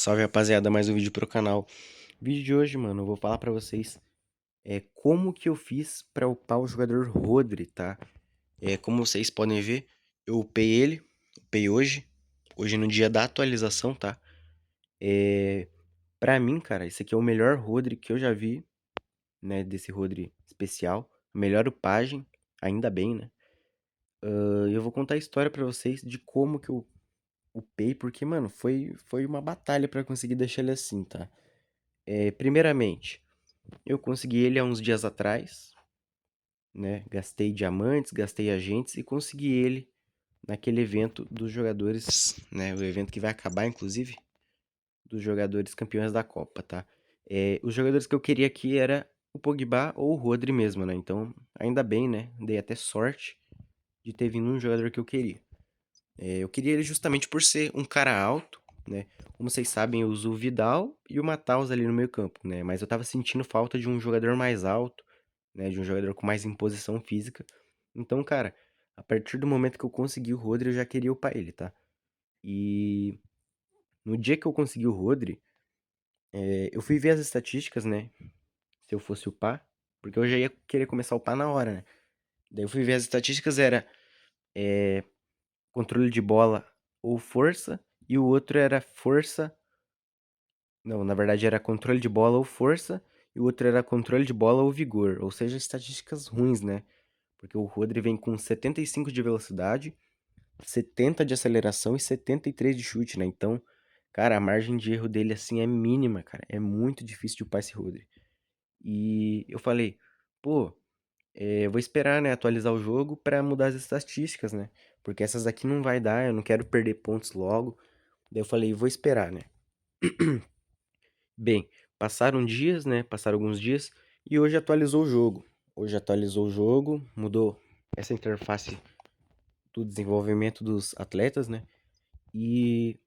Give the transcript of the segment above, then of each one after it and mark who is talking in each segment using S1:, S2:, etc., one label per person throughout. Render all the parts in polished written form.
S1: Salve rapaziada, mais um vídeo pro canal. Vídeo de hoje, mano, eu vou falar pra vocês como que eu fiz pra upar o jogador Rodri, tá? Como vocês podem ver, eu upei ele, upei hoje no dia da atualização, tá? Pra mim, cara, esse aqui é o melhor Rodri que eu já vi, né, desse Rodri especial. Melhor upagem, ainda bem, né? Eu vou contar a história pra vocês de como que eu upei, porque, mano, foi uma batalha pra conseguir deixar ele assim, tá? Primeiramente, eu consegui ele há uns dias atrás, né? Gastei diamantes, gastei agentes e consegui ele naquele evento dos jogadores, né? O evento que vai acabar, inclusive, dos jogadores campeões da Copa, tá? Os jogadores que eu queria aqui era o Pogba ou o Rodri mesmo, né? Então, ainda bem, né? Dei até sorte de ter vindo um jogador que eu queria. Eu queria ele justamente por ser um cara alto, né? Como vocês sabem, eu uso o Vidal e o Matheus ali no meio campo, né? Mas eu tava sentindo falta de um jogador mais alto, né? De um jogador com mais imposição física. Então, cara, a partir do momento que eu consegui o Rodri, eu já queria upar ele, tá? E no dia que eu consegui o Rodri, eu fui ver as estatísticas, né? Se eu fosse upar, porque eu já ia querer começar a upar na hora, né? Daí eu fui ver as estatísticas, era controle de bola ou força, e o outro era força. Não, na verdade era controle de bola ou força, e o outro era controle de bola ou vigor, ou seja, estatísticas ruins, né? Porque o Rodri vem com 75 de velocidade, 70 de aceleração e 73 de chute, né? Então, cara, a margem de erro dele assim é mínima, cara. É muito difícil de upar esse Rodri. E eu falei, pô, eu vou esperar, né, atualizar o jogo pra mudar as estatísticas, né? Porque essas aqui não vai dar, eu não quero perder pontos logo. Daí eu falei, vou esperar, né? Bem, passaram dias, né? Passaram alguns dias e hoje atualizou o jogo. Hoje atualizou o jogo, mudou essa interface do desenvolvimento dos atletas, né? E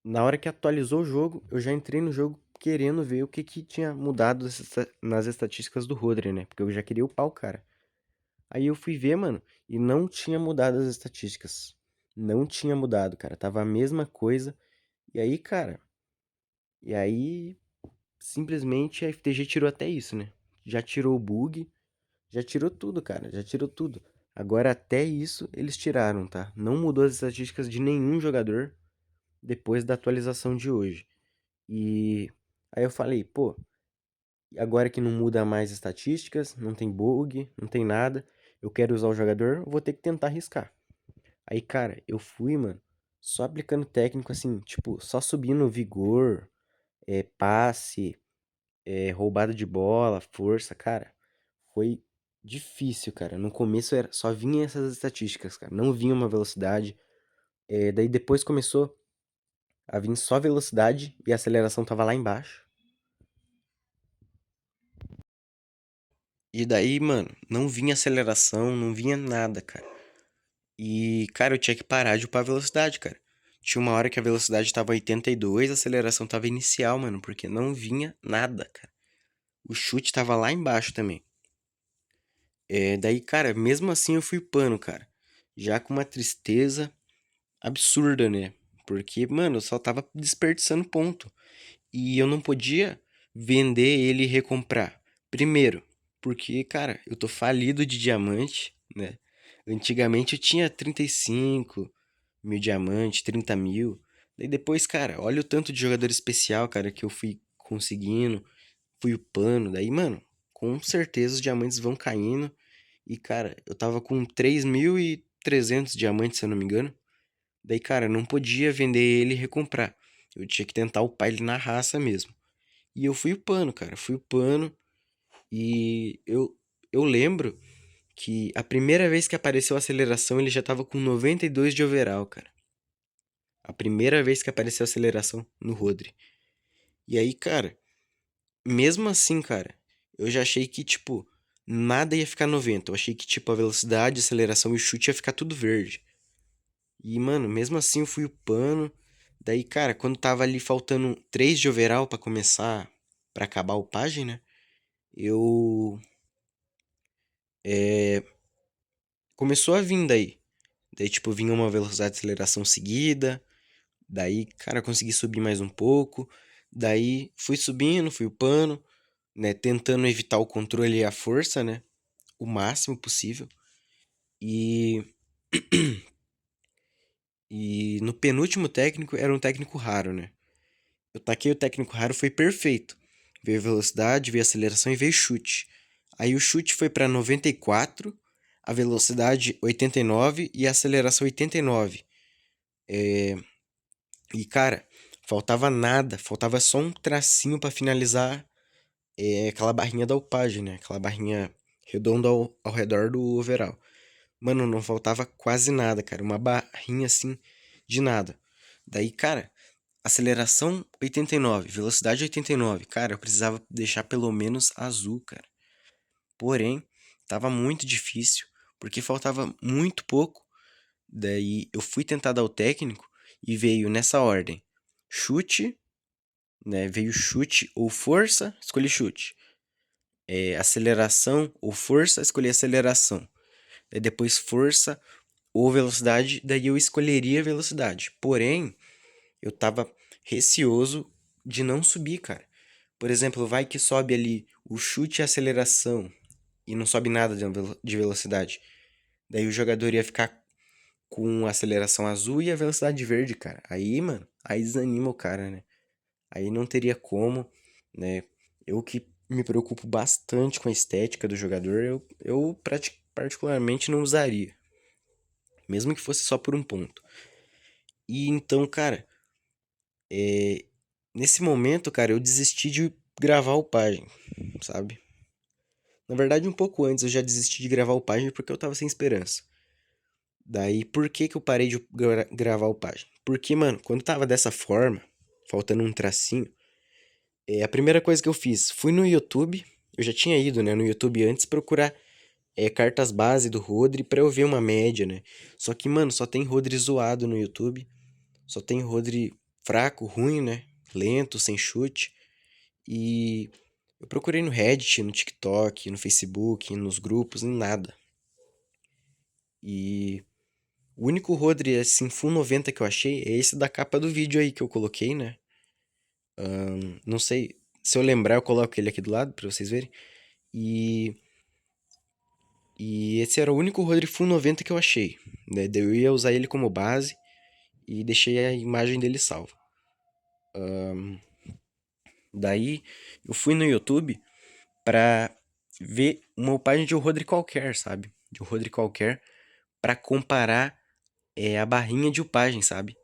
S1: na hora que atualizou o jogo, eu já entrei no jogo querendo ver o que que tinha mudado nas estatísticas do Rodri, né? Porque eu já queria upar o cara. Aí eu fui ver, mano, e não tinha mudado as estatísticas. Não tinha mudado, cara. Tava a mesma coisa. E aí, cara, e aí simplesmente a FTG tirou até isso, né? Já tirou o bug, já tirou tudo, cara, já tirou tudo. Agora até isso eles tiraram, tá? Não mudou as estatísticas de nenhum jogador depois da atualização de hoje. E aí eu falei, pô, agora que não muda mais estatísticas, não tem bug, não tem nada, eu quero usar o jogador, vou ter que tentar arriscar. Aí, cara, eu fui, mano, só aplicando técnico assim, tipo, só subindo vigor, passe, roubada de bola, força, cara. Foi difícil, cara. No começo só vinha essas estatísticas, cara. Não vinha uma velocidade. Daí depois começou a vir só velocidade e a aceleração tava lá embaixo. E daí, mano, não vinha aceleração, não vinha nada, cara. E, cara, eu tinha que parar de upar a velocidade, cara. Tinha uma hora que a velocidade tava 82, a aceleração tava inicial, mano, porque não vinha nada, cara. O chute tava lá embaixo também. Daí, cara, mesmo assim eu fui upando, cara. Já com uma tristeza absurda, né? Porque, mano, eu só tava desperdiçando ponto. E eu não podia vender ele e recomprar. Primeiro, porque, cara, eu tô falido de diamante, né? Antigamente eu tinha 35 mil diamantes, 30 mil. Daí depois, cara, olha o tanto de jogador especial, cara, que eu fui conseguindo, fui upando. Daí, mano, com certeza os diamantes vão caindo. E, cara, eu tava com 3.300 diamantes, se eu não me engano. Daí, cara, eu não podia vender ele e recomprar. Eu tinha que tentar upar ele na raça mesmo. E eu fui upando, cara. Fui upando. E eu lembro que a primeira vez que apareceu a aceleração, ele já tava com 92 de overall, cara. A primeira vez que apareceu a aceleração no Rodri. E aí, cara, mesmo assim, cara, eu já achei que, tipo, nada ia ficar 90. Eu achei que, tipo, a velocidade, a aceleração e o chute ia ficar tudo verde. E, mano, mesmo assim eu fui upando. Daí, cara, quando tava ali faltando 3 de overall pra começar, pra acabar o página, né? Eu. Começou a vir daí. Daí, tipo, vinha uma velocidade de aceleração seguida, Daí, cara, eu consegui subir mais um pouco. Daí fui subindo, fui upando, né? Tentando evitar o controle e a força, né? O máximo possível. E, e no penúltimo técnico era um técnico raro, né? Eu taquei o técnico raro, foi perfeito. Veio velocidade, veio aceleração e veio chute. Aí o chute foi para 94, a velocidade 89 e a aceleração 89. E cara, faltava nada, faltava só um tracinho para finalizar aquela barrinha da upagem, né? Aquela barrinha redonda ao redor do overall. Mano, não faltava quase nada, cara. Uma barrinha assim de nada. Daí, cara, aceleração 89, velocidade 89. Cara, eu precisava deixar pelo menos azul, cara. Porém, tava muito difícil, porque faltava muito pouco. Daí eu fui tentar dar o técnico e veio nessa ordem: chute, né? Veio chute ou força, escolhi chute. Aceleração ou força, escolhi aceleração. Daí depois força ou velocidade, daí eu escolheria velocidade. Porém, eu tava receoso de não subir, cara. Por exemplo, vai que sobe ali o chute e a aceleração e não sobe nada de velocidade. Daí o jogador ia ficar com a aceleração azul e a velocidade verde, cara. Aí, mano, aí desanima o cara, né? Aí não teria como, né? Eu que me preocupo bastante com a estética do jogador, particularmente não usaria. Mesmo que fosse só por um ponto. E então, cara, nesse momento, cara, eu desisti de gravar o página, sabe? Na verdade, um pouco antes eu já desisti de gravar o página porque eu tava sem esperança. Daí, por que que eu parei de gravar o página? Porque, mano, quando tava dessa forma, faltando um tracinho, a primeira coisa que eu fiz, fui no YouTube, eu já tinha ido, né, no YouTube antes procurar cartas base do Rodri pra eu ver uma média, né? Só que, mano, só tem Rodri zoado no YouTube, só tem Rodri fraco, ruim, né? Lento, sem chute. E eu procurei no Reddit, no TikTok, no Facebook, nos grupos, em nada. E o único Rodri, assim, Full 90 que eu achei é esse da capa do vídeo aí que eu coloquei, né? Não sei, se eu lembrar eu coloco ele aqui do lado pra vocês verem. E, e esse era o único Rodri Full 90 que eu achei, né? Daí eu ia usar ele como base e deixei a imagem dele salva. Daí eu fui no YouTube pra ver uma upagem de um Rodri qualquer, sabe? De um Rodri qualquer pra comparar a barrinha de upagem, sabe?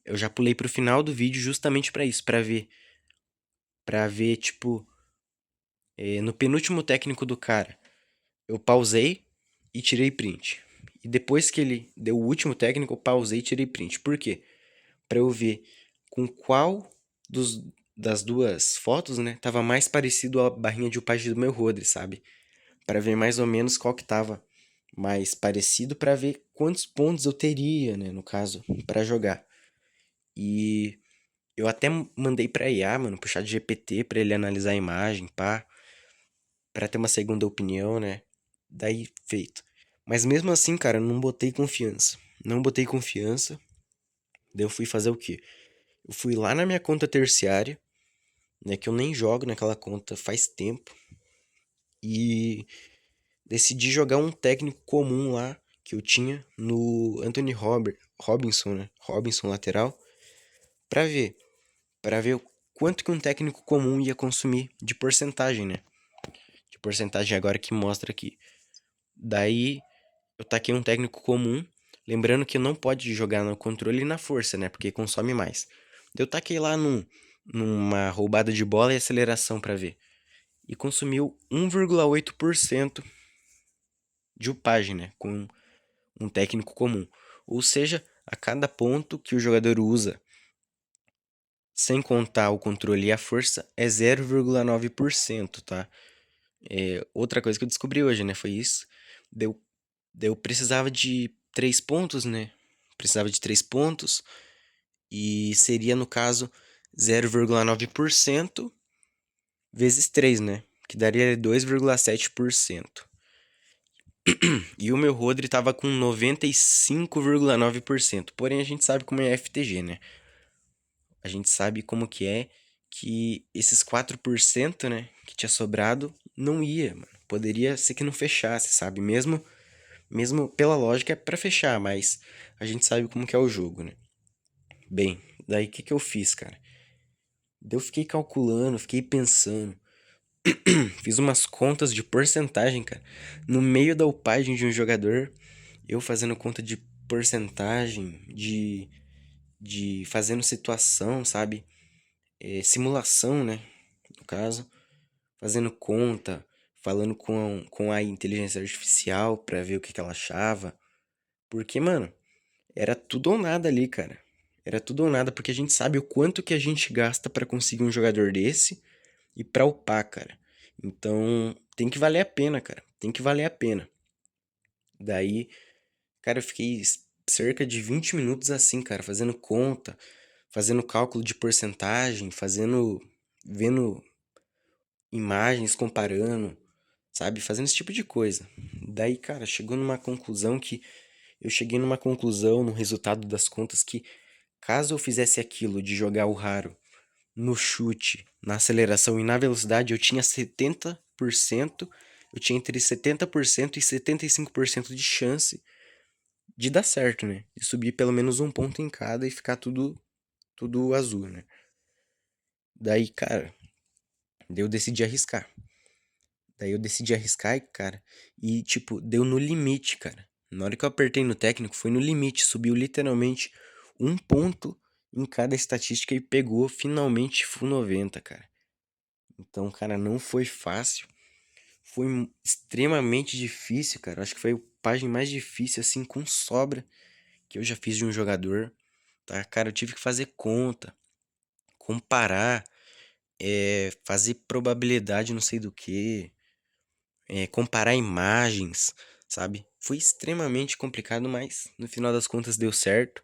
S1: Eu já pulei pro final do vídeo justamente pra isso, pra ver tipo, no penúltimo técnico do cara, eu pausei e tirei print. E depois que ele deu o último técnico, eu pausei e tirei print. Por quê? Pra eu ver com qual dos, das duas fotos, né, tava mais parecido a barrinha de upagem do meu Rodri, sabe? Pra ver mais ou menos qual que tava mais parecido pra ver quantos pontos eu teria, né, no caso, pra jogar. E eu até mandei pra IA, mano, pro chat GPT pra ele analisar a imagem, pá, pra ter uma segunda opinião, né? Daí, feito. Mas mesmo assim, cara, eu não botei confiança. Não botei confiança. Daí eu fui fazer o quê? Eu fui lá na minha conta terciária, né, que eu nem jogo naquela conta faz tempo, e decidi jogar um técnico comum lá que eu tinha no Anthony Robinson, né? Robinson lateral, pra ver, para ver o quanto que um técnico comum ia consumir de porcentagem, né? De porcentagem agora que mostra aqui. Daí eu taquei um técnico comum, lembrando que não pode jogar no controle e na força, né? Porque consome mais. Daí eu taquei lá numa roubada de bola e aceleração pra ver. E consumiu 1,8% de upagem, né? Com um técnico comum. Ou seja, a cada ponto que o jogador usa, sem contar o controle e a força, é 0,9%, tá? Outra coisa que eu descobri hoje, né? Foi isso. Daí eu precisava de 3 pontos, né? Precisava de 3 pontos. E seria, no caso, 0,9% vezes 3, né? Que daria 2,7%. E o meu Rodri tava com 95,9%. Porém, a gente sabe como é FTG, né? a gente sabe como que é que esses 4%, né, que tinha sobrado, não ia, mano. Poderia ser que não fechasse, sabe? Mesmo pela lógica é pra fechar, mas a gente sabe como que é o jogo, né? Bem, daí o que que eu fiz, cara? Daí eu fiquei calculando, fiquei pensando, fiz umas contas de porcentagem, cara. No meio da upagem de um jogador, eu fazendo conta de porcentagem, de fazendo situação, sabe? Simulação, né? No caso, fazendo conta, falando com a inteligência artificial pra ver o que que ela achava. Porque, mano, era tudo ou nada ali, cara. Era tudo ou nada, porque a gente sabe o quanto que a gente gasta pra conseguir um jogador desse e pra upar, cara. Então, tem que valer a pena, cara. Tem que valer a pena. Daí, cara, eu fiquei cerca de 20 minutos assim, cara, fazendo conta, fazendo cálculo de porcentagem, vendo imagens, comparando, sabe? Fazendo esse tipo de coisa. Daí, cara, eu cheguei numa conclusão no resultado das contas que caso eu fizesse aquilo de jogar o raro no chute, na aceleração e na velocidade, eu tinha 70%, eu tinha entre 70% e 75% de chance de dar certo, né? De subir pelo menos um ponto em cada e ficar tudo azul, né? Daí, cara, daí eu decidi arriscar. Daí eu decidi arriscar, cara, e tipo, deu no limite, cara. Na hora que eu apertei no técnico, foi no limite, subiu literalmente um ponto em cada estatística e pegou finalmente full 90, cara. Então, cara, não foi fácil. Foi extremamente difícil, cara. Acho que foi a página mais difícil, assim, com sobra, que eu já fiz de um jogador, tá? Cara, eu tive que fazer conta, comparar, fazer probabilidade não sei do que, comparar imagens, sabe? Foi extremamente complicado, mas no final das contas deu certo.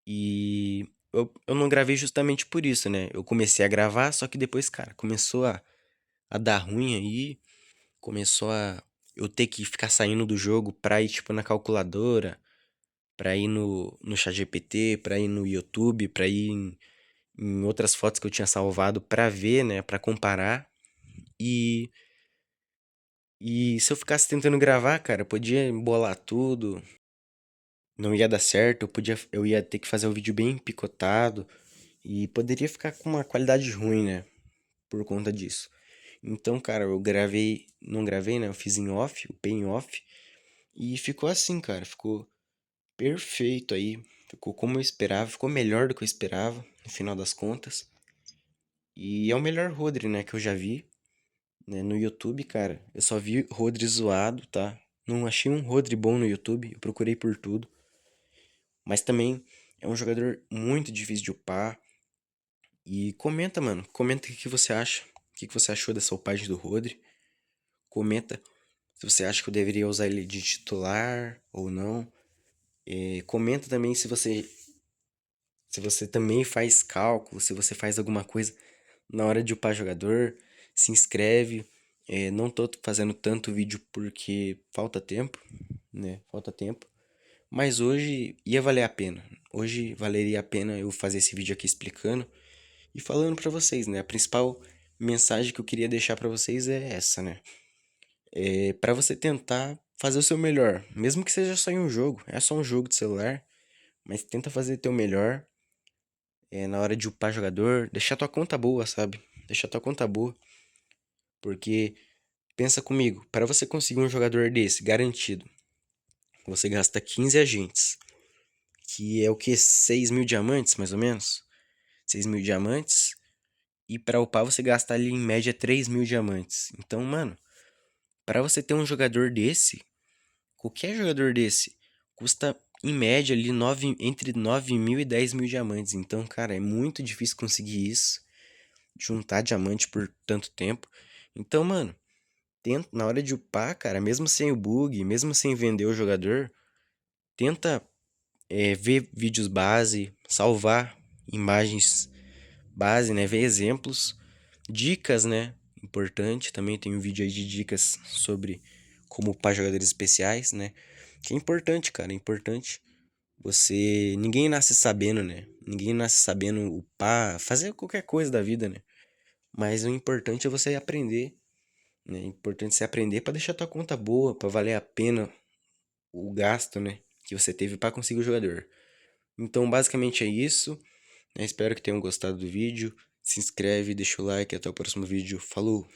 S1: E eu não gravei justamente por isso, né? Eu comecei a gravar, só que depois, cara, começou a dar ruim aí. Começou a eu ter que ficar saindo do jogo pra ir, tipo, na calculadora, pra ir no ChatGPT, pra ir no YouTube, pra ir em outras fotos que eu tinha salvado pra ver, né, pra comparar. E, e se eu ficasse tentando gravar, cara, podia embolar tudo, não ia dar certo, eu ia ter que fazer o vídeo bem picotado e poderia ficar com uma qualidade ruim, né, por conta disso. Então, cara, não gravei, né, eu fiz em off, o em off, e ficou assim, cara, ficou perfeito aí. Ficou como eu esperava, ficou melhor do que eu esperava, no final das contas. E é o melhor Rodri, né, que eu já vi, né, no YouTube, cara. Eu só vi Rodri zoado, tá? Não achei um Rodri bom no YouTube, eu procurei por tudo. Mas também é um jogador muito difícil de upar. E comenta, mano, comenta o que você acha. O que você achou dessa upagem do Rodri. Comenta se você acha que eu deveria usar ele de titular ou não. Comenta também se você também faz cálculo, se você faz alguma coisa na hora de upar jogador, se inscreve. Não tô fazendo tanto vídeo porque falta tempo, né? Falta tempo. Mas hoje ia valer a pena. Hoje valeria a pena eu fazer esse vídeo aqui explicando e falando pra vocês, né? A principal mensagem que eu queria deixar pra vocês é essa, né? É para você tentar fazer o seu melhor, mesmo que seja só em um jogo. É só um jogo de celular, mas tenta fazer teu melhor na hora de upar jogador, deixar tua conta boa, sabe? Deixar tua conta boa, porque pensa comigo, para você conseguir um jogador desse garantido, você gasta 15 agentes, que é o que? 6.000 diamantes, mais ou menos? 6.000 diamantes, e para upar você gasta ali em média 3.000 diamantes. Então, mano, para você ter um jogador desse, qualquer jogador desse, custa em média ali entre 9.000 e 10.000 diamantes. Então, cara, é muito difícil conseguir isso. Juntar diamante por tanto tempo. Então, mano, tenta, na hora de upar, cara, mesmo sem o bug, mesmo sem vender o jogador, tenta ver vídeos base, salvar imagens base, né? Ver exemplos, dicas, né? Importante, também tem um vídeo aí de dicas sobre como upar jogadores especiais, né? Que é importante, cara, é importante. Ninguém nasce sabendo, né? Ninguém nasce sabendo upar, fazer qualquer coisa da vida, né? Mas o importante é você aprender, né? É importante você aprender pra deixar tua conta boa, pra valer a pena o gasto, né? Que você teve pra conseguir o jogador. Então, basicamente é isso. Eu espero que tenham gostado do vídeo. Se inscreve, deixa o like. Até o próximo vídeo. Falou!